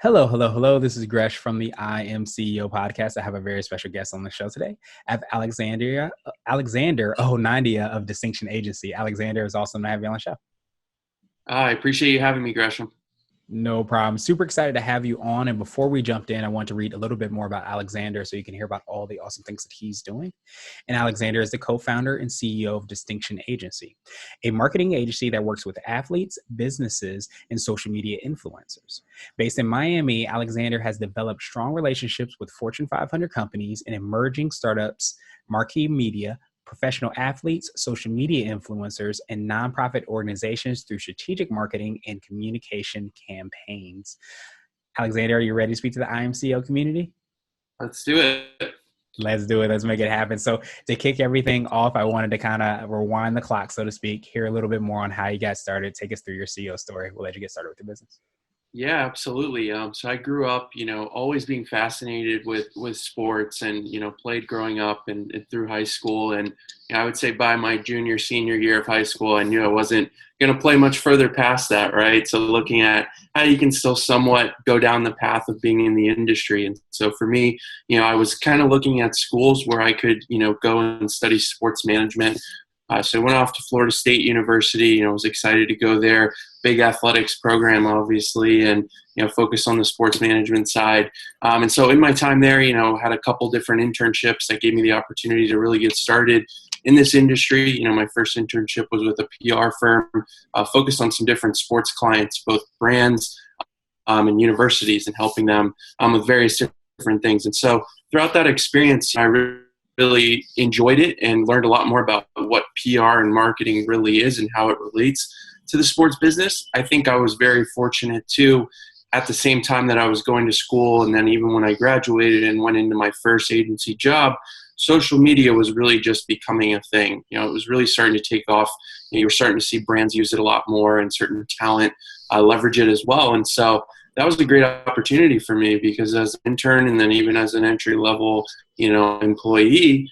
Hello, hello, hello. This is Gresh from the I Am CEO podcast. I have a very special guest on the show today. I have Alexander Nandia of Distinction Agency. Alexander, is awesome to have you on the show. I appreciate you having me, Gresham. No problem. Super excited to have you on. And before we jumped in, I want to read a little bit more about Alexander so you can hear about all the awesome things that he's doing. And Alexander is the co-founder and CEO of Distinction Agency, a marketing agency that works with athletes, businesses, and social media influencers. Based in Miami, Alexander has developed strong relationships with Fortune 500 companies and emerging startups, marquee media, professional athletes, social media influencers, and nonprofit organizations through strategic marketing and communication campaigns. Alexander, are you ready to speak to the IMCO community? Let's do it. Let's do it. Let's make it happen. So to kick everything off, I wanted to kind of rewind the clock, so to speak, hear a little bit more on how you got started. Take us through your CEO story. We'll let you get started with your business. Yeah, absolutely. So I grew up, always being fascinated with sports and, played growing up and through high school. And I would say by my senior year of high school, I knew I wasn't going to play much further past that, right? So looking at how you can still somewhat go down the path of being in the industry. And so for me, I was kind of looking at schools where I could, go and study sports management. So I went off to Florida State University. I was excited to go there. Big athletics program, obviously, and focus on the sports management side. And so in my time there, had a couple different internships that gave me the opportunity to really get started in this industry. My first internship was with a PR firm focused on some different sports clients, both brands and universities, and helping them with various different things. And so throughout that experience, I really enjoyed it and learned a lot more about what PR and marketing really is and how it relates to the sports business. I think I was very fortunate too, at the same time that I was going to school, and then even when I graduated and went into my first agency job, social media was really just becoming a thing. It was really starting to take off. You were starting to see brands use it a lot more, and certain talent leverage it as well. And so that was a great opportunity for me, because as an intern and then even as an entry level, employee,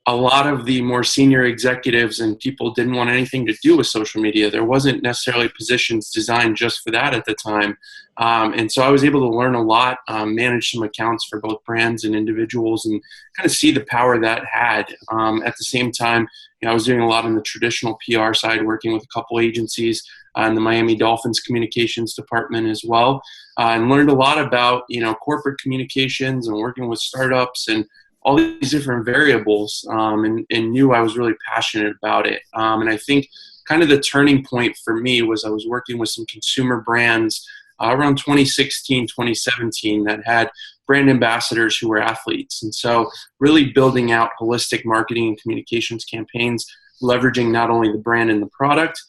a lot of the more senior executives and people didn't want anything to do with social media. There wasn't necessarily positions designed just for that at the time. And so I was able to learn a lot, manage some accounts for both brands and individuals, and kind of see the power that had. At the same time, I was doing a lot in the traditional PR side, working with a couple agencies in the Miami Dolphins communications department as well, and learned a lot about, corporate communications and working with startups and all these different variables, and knew I was really passionate about it. And I think kind of the turning point for me was I was working with some consumer brands around 2016, 2017 that had brand ambassadors who were athletes. And so really building out holistic marketing and communications campaigns, leveraging not only the brand and the product,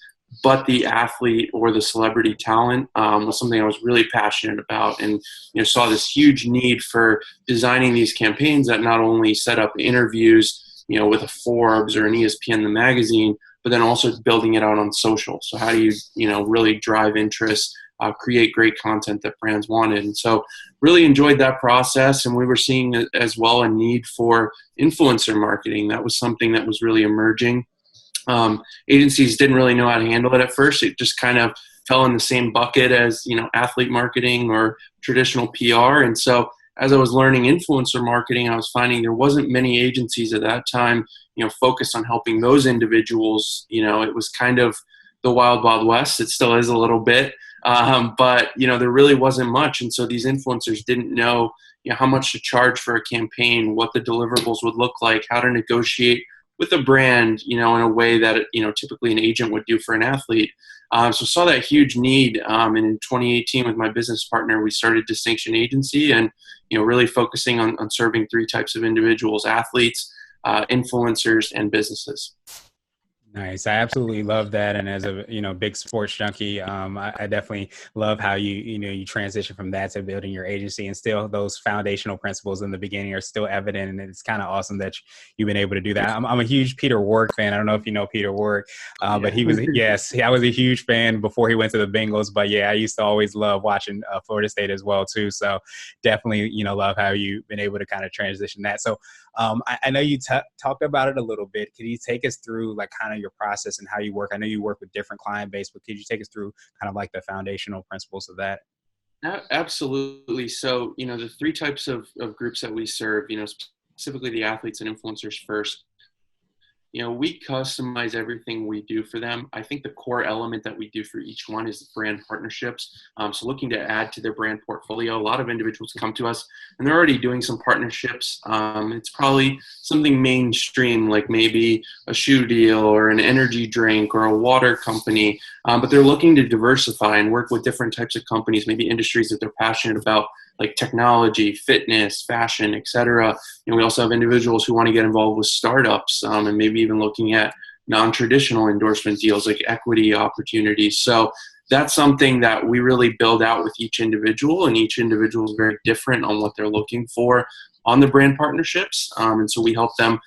but the athlete or the celebrity talent was something I was really passionate about, and saw this huge need for designing these campaigns that not only set up interviews, with a Forbes or an ESPN the magazine, but then also building it out on social. So how do you really drive interest, create great content that brands wanted? And so really enjoyed that process, and we were seeing as well a need for influencer marketing. That was something that was really emerging. Agencies didn't really know how to handle it at first. It just kind of fell in the same bucket as, athlete marketing or traditional PR. And so as I was learning influencer marketing, I was finding there wasn't many agencies at that time, focused on helping those individuals. It was kind of the wild, wild west. It still is a little bit. But there really wasn't much. And so these influencers didn't know, how much to charge for a campaign, what the deliverables would look like, how to negotiate with a brand, in a way that, typically an agent would do for an athlete. So saw that huge need. And in 2018 with my business partner, we started Distinction Agency, and, really focusing on serving three types of individuals: athletes, influencers, and businesses. Nice. I absolutely love that. And as a, big sports junkie, I definitely love how you transition from that to building your agency, and still those foundational principles in the beginning are still evident. And it's kind of awesome that you've been able to do that. I'm a huge Peter Warwick fan. I don't know if you know Peter Warwick, but he was, yes, I was a huge fan before he went to the Bengals. But yeah, I used to always love watching Florida State as well too. So definitely, love how you've been able to kind of transition that. So I know you talked about it a little bit. Could you take us through like kind of your process and how you work? I know you work with different client base, but could you take us through kind of like the foundational principles of that? Absolutely. So, the three types of groups that we serve, specifically the athletes and influencers first. We customize everything we do for them. I think the core element that we do for each one is brand partnerships. So looking to add to their brand portfolio, a lot of individuals come to us and they're already doing some partnerships. It's probably something mainstream, like maybe a shoe deal or an energy drink or a water company, but they're looking to diversify and work with different types of companies, maybe industries that they're passionate about, like technology, fitness, fashion, etc. We also have individuals who want to get involved with startups, and maybe even looking at non-traditional endorsement deals like equity opportunities. So that's something that we really build out with each individual, and each individual is very different on what they're looking for on the brand partnerships. And so we help them,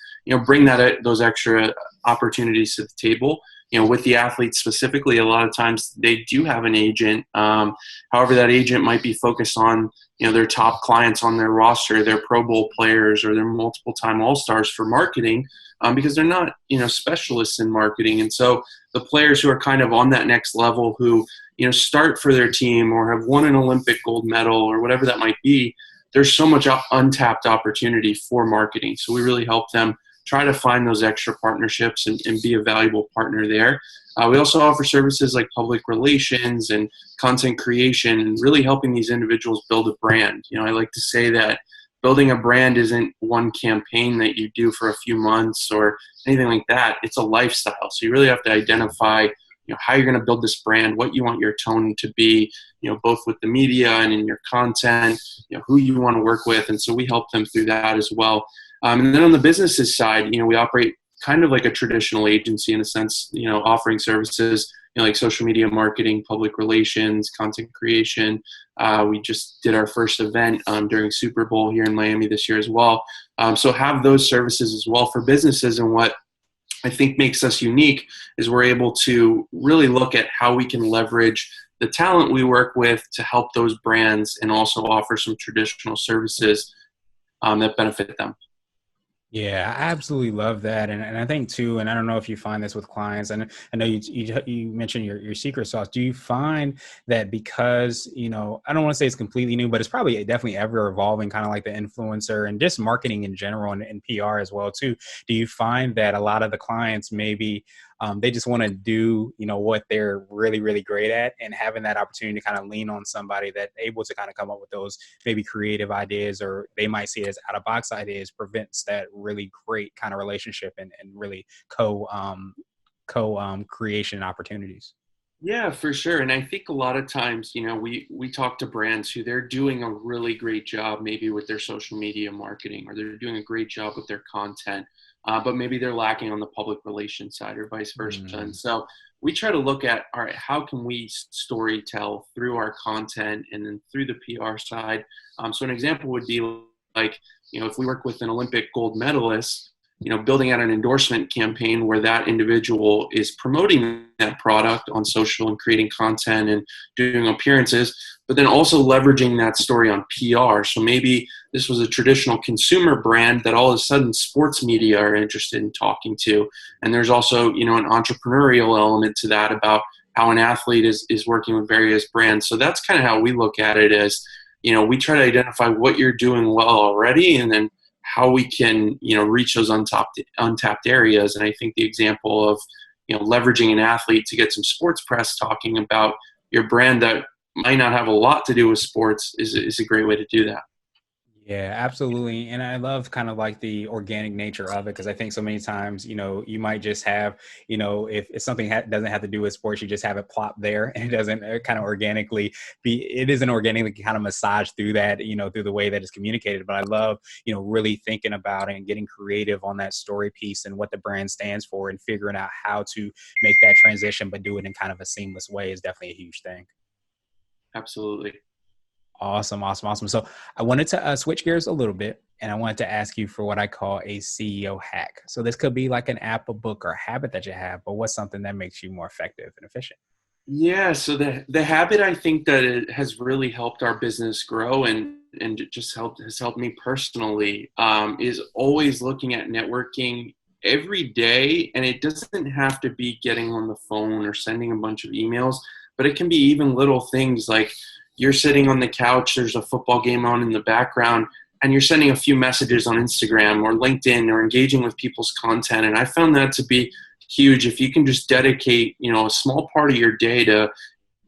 bring those extra opportunities to the table. With the athletes specifically, a lot of times they do have an agent. However, that agent might be focused on their top clients on their roster, their Pro Bowl players or their multiple time All-Stars for marketing, because they're not, specialists in marketing. And so the players who are kind of on that next level, who, start for their team or have won an Olympic gold medal or whatever that might be, there's so much untapped opportunity for marketing. So we really help them try to find those extra partnerships and be a valuable partner there. We also offer services like public relations and content creation, and really helping these individuals build a brand. I like to say that building a brand isn't one campaign that you do for a few months or anything like that. It's a lifestyle. So you really have to identify, how you're going to build this brand, what you want your tone to be, both with the media and in your content, who you want to work with. And so we help them through that as well. And then on the businesses side, we operate kind of like a traditional agency in a sense, offering services, like social media marketing, public relations, content creation. We just did our first event during Super Bowl here in Miami this year as well. So have those services as well for businesses. And what I think makes us unique is we're able to really look at how we can leverage the talent we work with to help those brands and also offer some traditional services that benefit them. Yeah, I absolutely love that, and I think too. And I don't know if you find this with clients. And I know you mentioned your secret sauce. Do you find that because I don't want to say it's completely new, but it's probably definitely ever evolving, kind of like the influencer and just marketing in general and PR as well too. Do you find that a lot of the clients maybe they just want to do what they're really really great at, and having that opportunity to kind of lean on somebody that's able to kind of come up with those maybe creative ideas, or they might see it as out of box ideas, prevents that really great kind of relationship and really co creation opportunities. Yeah, for sure. And I think a lot of times, we talk to brands who they're doing a really great job, maybe with their social media marketing, or they're doing a great job with their content, but maybe they're lacking on the public relations side or vice versa. And Mm. so we try to look at, all right, how can we story tell through our content and then through the PR side? So an example would be like, if we work with an Olympic gold medalist, building out an endorsement campaign where that individual is promoting that product on social and creating content and doing appearances, but then also leveraging that story on PR. So maybe this was a traditional consumer brand that all of a sudden sports media are interested in talking to. And there's also, an entrepreneurial element to that about how an athlete is working with various brands. So that's kind of how we look at it as, we try to identify what you're doing well already, and then how we can reach those untapped areas. And I think the example of leveraging an athlete to get some sports press talking about your brand that might not have a lot to do with sports is a great way to do that. Yeah, absolutely. And I love kind of like the organic nature of it, because I think so many times, you might just have, if something doesn't have to do with sports, you just have it plop there, and it doesn't kind of organically it isn't organically kind of massaged through that, through the way that it's communicated. But I love, really thinking about it and getting creative on that story piece and what the brand stands for, and figuring out how to make that transition, but do it in kind of a seamless way is definitely a huge thing. Absolutely. Awesome, awesome, awesome. So I wanted to switch gears a little bit, and I wanted to ask you for what I call a CEO hack. So this could be like an app, a book, or habit that you have, but what's something that makes you more effective and efficient? Yeah, so the habit, I think that it has really helped our business grow, and it just has helped me personally, is always looking at networking every day. And it doesn't have to be getting on the phone or sending a bunch of emails, but it can be even little things like you're sitting on the couch, there's a football game on in the background, and you're sending a few messages on Instagram or LinkedIn or engaging with people's content. And I found that to be huge. If you can just dedicate, a small part of your day to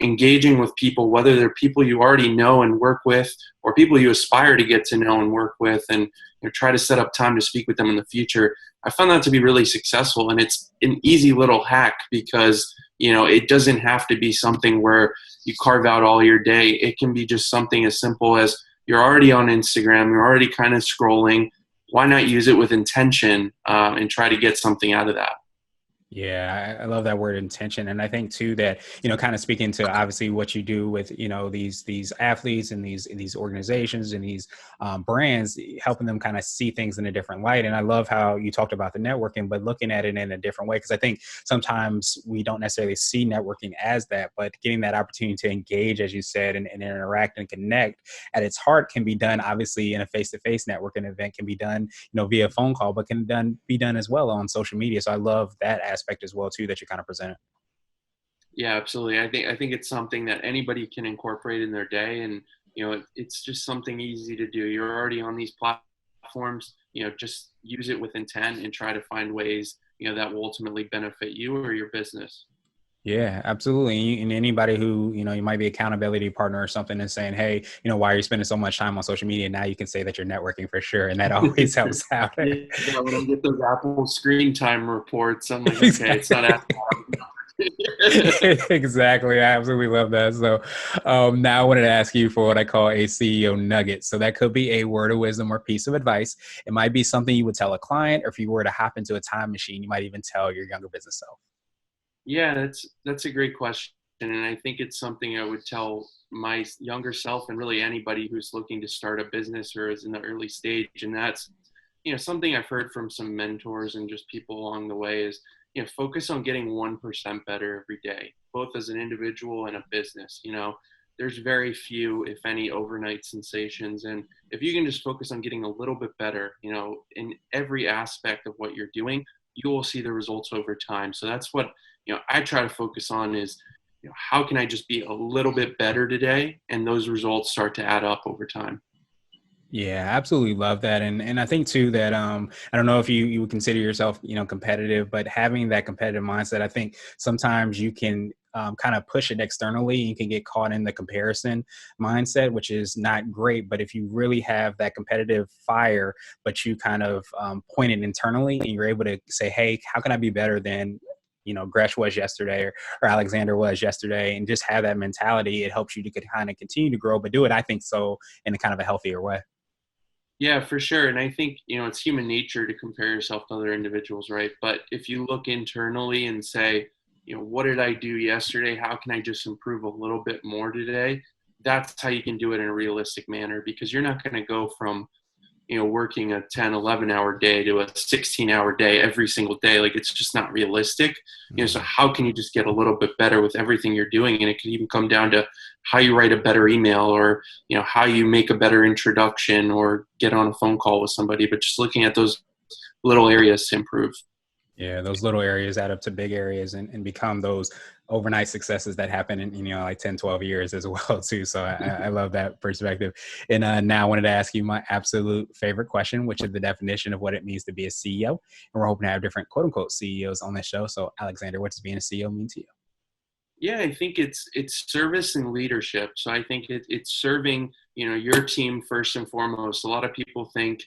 engaging with people, whether they're people you already know and work with or people you aspire to get to know and work with, and try to set up time to speak with them in the future. I found that to be really successful, and it's an easy little hack because it doesn't have to be something where you carve out all your day. It can be just something as simple as you're already on Instagram, you're already kind of scrolling. Why not use it with intention and try to get something out of that? Yeah, I love that word intention. And I think too that, kind of speaking to obviously what you do with, these athletes and these organizations and these brands, helping them kind of see things in a different light. And I love how you talked about the networking, but looking at it in a different way. Because I think sometimes we don't necessarily see networking as that, but getting that opportunity to engage, as you said, and interact and connect at its heart can be done obviously in a face-to-face networking event, can be done, via phone call, but can be done as well on social media. So I love that aspect as well too that you kind of presented. Yeah, absolutely. I think it's something that anybody can incorporate in their day, and it's just something easy to do. You're already on these platforms. Just use it with intent and try to find ways that will ultimately benefit you or your business. Yeah, absolutely. And anybody who, you might be accountability partner or something and saying, hey, why are you spending so much time on social media? Now you can say that you're networking for sure. And that always helps out. Yeah, when I get those Apple screen time reports, I'm like, okay, it's Exactly. not Apple. Exactly. I absolutely love that. So now I wanted to ask you for what I call a CEO nugget. So that could be a word of wisdom or piece of advice. It might be something you would tell a client, or if you were to hop into a time machine, you might even tell your younger business self. Yeah, that's a great question, and I think it's something I would tell my younger self and really anybody who's looking to start a business or is in the early stage. And that's something I've heard from some mentors and just people along the way is focus on getting 1% better every day, both as an individual and a business. There's very few, if any, overnight sensations, and if you can just focus on getting a little bit better, in every aspect of what you're doing, you will see the results over time. So that's what I try to focus on is, how can I just be a little bit better today? And those results start to add up over time. Yeah, absolutely love that. And I think too that I don't know if you would consider yourself, competitive, but having that competitive mindset, I think sometimes you can kind of push it externally. You can get caught in the comparison mindset, which is not great. But if you really have that competitive fire, but you kind of point it internally and you're able to say, hey, how can I be better than Gresh was yesterday, or Alexander was yesterday, and just have that mentality, it helps you to kind of continue to grow, but do it, I think, so in a kind of a healthier way. Yeah, for sure. And I think, it's human nature to compare yourself to other individuals, right? But if you look internally and say, what did I do yesterday? How can I just improve a little bit more today? That's how you can do it in a realistic manner, because you're not going to go from working a 10, 11-hour day to a 16-hour day every single day. Like, it's just not realistic. So Mhm. how can you just get a little bit better with everything you're doing? And it can even come down to how you write a better email, or, how you make a better introduction or get on a phone call with somebody, but just looking at those little areas to improve. Yeah, those little areas add up to big areas and become those overnight successes that happen in, like 10, 12 years as well, too. So I love that perspective. And now I wanted to ask you my absolute favorite question, which is the definition of what it means to be a CEO. And we're hoping to have different quote unquote CEOs on this show. So, Alexander, what does being a CEO mean to you? Yeah, I think it's service and leadership. So I think it's serving, your team first and foremost. A lot of people think,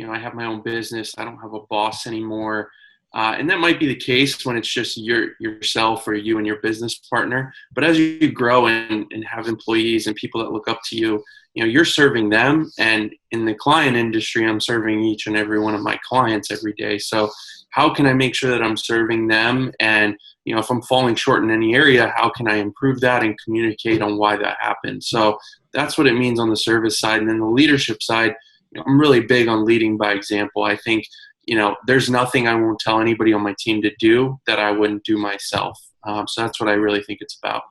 I have my own business, I don't have a boss anymore. And that might be the case when it's just yourself or you and your business partner. But as you grow and have employees and people that look up to you, you're serving them. And in the client industry, I'm serving each and every one of my clients every day. So how can I make sure that I'm serving them? And if I'm falling short in any area, how can I improve that and communicate on why that happened? So that's what it means on the service side. And then the leadership side, I'm really big on leading by example. I think, there's nothing I won't tell anybody on my team to do that I wouldn't do myself. So that's what I really think it's about.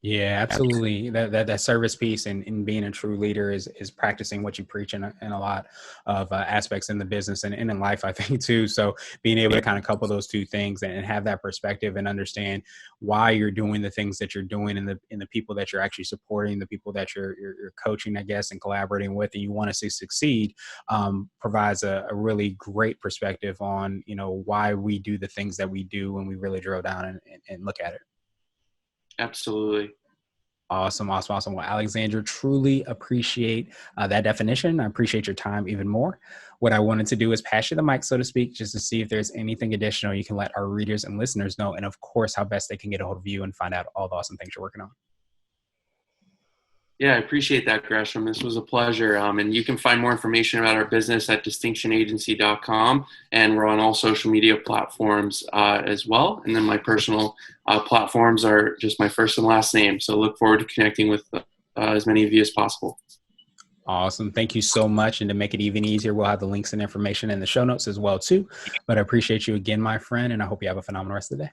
Yeah, absolutely. That service piece and being a true leader is practicing what you preach in a lot of aspects in the business and in life, I think too. So being able to kind of couple those two things and have that perspective and understand why you're doing the things that you're doing and the people that you're actually supporting, the people that you're coaching, I guess, and collaborating with, and you want to see succeed, provides a really great perspective on why we do the things that we do when we really drill down and look at it. Absolutely. Awesome, awesome, awesome. Well, Alexander, truly appreciate that definition. I appreciate your time even more. What I wanted to do is pass you the mic, so to speak, just to see if there's anything additional you can let our readers and listeners know, and of course, how best they can get a hold of you and find out all the awesome things you're working on. Yeah, I appreciate that, Gresham. This was a pleasure. And you can find more information about our business at distinctionagency.com. And we're on all social media platforms as well. And then my personal platforms are just my first and last name. So look forward to connecting with as many of you as possible. Awesome. Thank you so much. And to make it even easier, we'll have the links and information in the show notes as well, too. But I appreciate you again, my friend, and I hope you have a phenomenal rest of the day.